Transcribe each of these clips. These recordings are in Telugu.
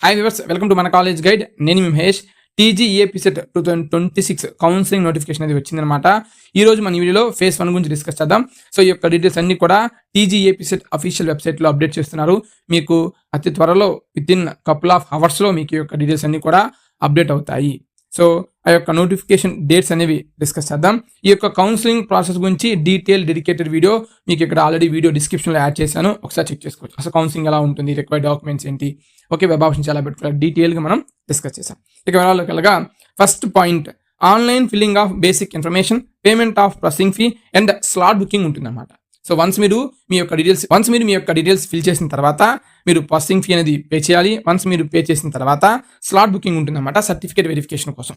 హాయ్ వ్యూవర్స్, వెల్కమ్ టు మన కాలేజ్ గైడ్. నేను మీ మహేష్. టీజీఈఏపీ సెట్ 2026 కౌన్సిలింగ్ నోటిఫికేషన్ అనేది వచ్చిందనమాట. ఈ రోజు మన వీడియోలో ఫేజ్ 1 గురించి డిస్కస్ చేద్దాం. సో ఈ యొక్క డీటెయిల్స్ అన్ని కూడా టీజీఈఏపీ సెట్ అఫీషియల్ వెబ్సైట్లో అప్డేట్ చేస్తున్నారు. మీకు అతి త్వరలో వితిన్ కపుల్ ఆఫ్ అవర్స్లో మీకు ఈ యొక్క డీటెయిల్స్ అన్ని కూడా అప్డేట్ అవుతాయి. సో ఆ యొక్క నోటిఫికేషన్ డేట్స్ అనేవి డిస్కస్ చేద్దాం. ఈ యొక్క కౌన్సిలింగ్ ప్రాసెస్ గురించి డెడికేటెడ్ వీడియో మీకు ఇక్కడ ఆల్రెడీ వీడియో డిస్క్రిప్షన్లో యాడ్ చేశాను, ఒకసారి చెక్ చేసుకోవచ్చు. అసలు కౌన్సిలింగ్ ఎలా ఉంటుంది, రిక్వైర్డ్ డాక్యుమెంట్స్ ఏంటి, ఓకే, వెబ్ ఆప్షన్స్ ఎలా పెట్టుకోవాలి, డీటెయిల్గా మనం డిస్కస్ చేసాం. ఇక వివరాల్లోకి first point, online filling of basic information, payment of processing fee and slot booking ఉంటుందన్నమాట. సో వన్స్ మీరు మీ యొక్క డీటెయిల్స్ ఫిల్ చేసిన తర్వాత మీరు ప్రాసెసింగ్ ఫీ అనేది పే చేయాలి. వన్స్ మీరు పే చేసిన తర్వాత స్లాట్ బుకింగ్ ఉంటుందన్నమాట, సర్టిఫికేట్ వెరిఫికేషన్ కోసం.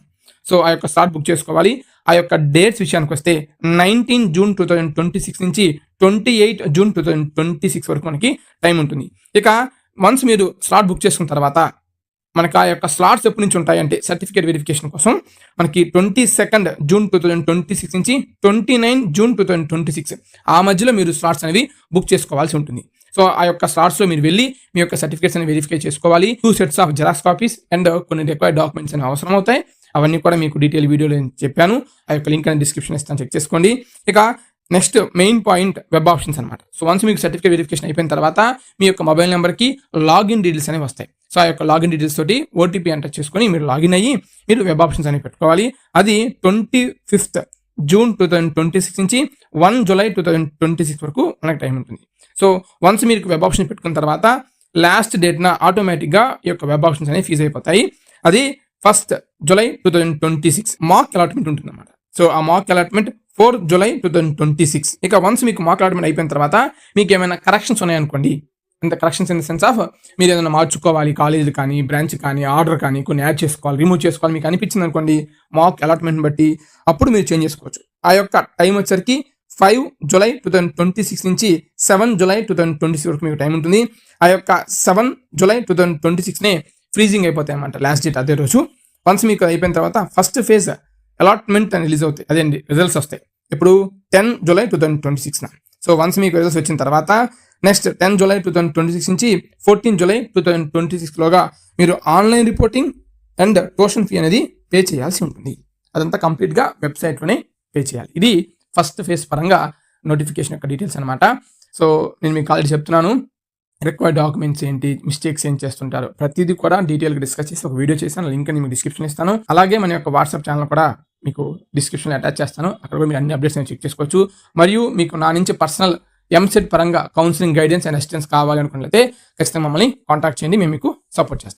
సో ఆ యొక్క స్లాట్ బుక్ చేసుకోవాలి. ఆ యొక్క డేట్స్ విషయానికి వస్తే 19 జూన్ 2026 నుంచి 28 జూన్ 2026 వరకు మనకి టైం ఉంటుంది. ఇక వన్స్ మీరు స్లాట్ బుక్ చేసుకున్న తర్వాత మనకి ఆ యొక్క స్లాట్స్ ఎప్పటి నుంచి ఉంటాయంటే సర్టిఫికేట్ వెరిఫికేషన్ కోసం మనకి 22 జూన్ 2026 నుంచి 29 జూన్ 2026 ఆ మధ్యలో మీరు స్లాట్స్ అనేవి బుక్ చేసుకోవాల్సి ఉంటుంది. సో ఆ యొక్క స్లాట్స్లో మీరు వెళ్ళి మీ యొక్క సర్టిఫికేట్స్ అనేవి వెరిఫై చేసుకోవాలి. 2 sets of xerox copies and కొన్ని రిక్వైర్డ్ డాక్యుమెంట్స్ అనేవి అవసరం అవుతాయి. అవన్నీ కూడా మీకు డీటెయిల్ వీడియోలో చెప్పాను. ఆ యొక్క లింక్ అనేది డిస్క్రిప్షన్ ఇస్తాను, చెక్ చేసుకోండి. ఇక next main point, web options అనమాట. సో వన్స్ మీకు సర్టిఫికేట్ వెరిఫికేషన్ అయిపోయిన తర్వాత మీ యొక్క మొబైల్ నెంబర్కి లాగిన్ డీటెయిల్స్ అనేవి వస్తాయి. సో ఆ యొక్క లాగిన్ డీటెయిల్స్ తోటి ఓటీపీ ఎంటర్ చేసుకొని మీరు లాగిన్ అయ్యి మీరు వెబ్ ఆప్షన్స్ అనేవి పెట్టుకోవాలి. అది 25 జూన్ 2026 నుంచి 1 జూలై 2026 వరకు మనకు టైం ఉంటుంది. సో వన్స్ మీరు వెబ్ ఆప్షన్ పెట్టుకున్న తర్వాత లాస్ట్ డేట్న ఆటోమేటిక్గా ఈ యొక్క వెబ్ ఆప్షన్స్ అనేవి ఫీజ్ అయిపోతాయి. అది 1 జూలై 2026 మాక్ అలాట్మెంట్ ఉంటుందన్నమాట. సో ఆ మాక్ అలాట్మెంట్ 4 జూలై 2026. ఇక వన్స్ మీకు మాక్ అలాట్మెంట్ అయిపోయిన తర్వాత మీకు ఏమైనా కరెక్షన్స్ ఉన్నాయనుకోండి, అంటే corrections in the sense of మీరు ఏదైనా మార్చుకోవాలి, కాలేజ్ కానీ బ్రాంచ్ కానీ ఆర్డర్ కానీ కొన్ని యాడ్ చేసుకోవాలి, రిమూవ్ చేసుకోవాలి మీకు అనిపించింది అనుకోండి మాక్ అలాట్మెంట్ బట్టి, అప్పుడు మీరు చేంజ్ చేసుకోవచ్చు. ఆ యొక్క టైం వచ్చేసరికి 5 జూలై 2026 నుంచి 7 జూలై 2026 వరకు మీకు టైం ఉంటుంది. ఆ యొక్క 7 జూలై 2026నే ఫ్రీజింగ్ అయిపోతాయి అన్నమాట, లాస్ట్ డేట్ అదే రోజు. వన్స్ మీకు అయిపోయిన తర్వాత ఫస్ట్ ఫేజ్ అలాట్మెంట్ అని రిలీజ్ అవుతాయి, అదేండి రిజల్ట్స్ వస్తాయి. ఇప్పుడు 10 జూలై 2026. సో వన్స్ మీకు రిజల్ట్స్ వచ్చిన తర్వాత నెక్స్ట్ 10 జూలై 2026 నుంచి 14 జూలై 2026లోగా మీరు online reporting and tuition fee అనేది పే చేయాల్సి ఉంటుంది. అదంతా కంప్లీట్గా వెబ్సైట్లోనే పే చేయాలి. ఇది ఫస్ట్ ఫేజ్ పరంగా నోటిఫికేషన్ యొక్క డీటెయిల్స్ అనమాట. సో నేను మీకు ఆల్రెడీ చెప్తున్నాను, రిక్వైర్డ్ డాక్యుమెంట్స్ ఏంటి, మిస్టేక్స్ ఏం చేస్తుంటారు, ప్రతిదీ కూడా డీటెయిల్గా డిస్కస్ చేసి ఒక వీడియో చేశాను, లింక్ అని మీకు డిస్క్రిప్షన్ ఇస్తాను. అలాగే మన యొక్క వాట్సాప్ ఛానల్ కూడా మీకు డిస్క్రిప్షన్లో అటాచ్ చేస్తాను, అక్కడ కూడా మీరు అన్ని అప్డేట్స్ చెక్ చేసుకోవచ్చు. మరియు మీకు నా నుంచి పర్సనల్ ఎంసెట్ పరంగా కౌన్సిలింగ్ గైడెన్స్ అండ్ అసిస్టెన్స్ కావాలి అనుకున్నట్లయితే ఖచ్చితంగా మమ్మల్ని కాంటాక్ట్ చేయండి, మేము మీకు సపోర్ట్ చేస్తాం.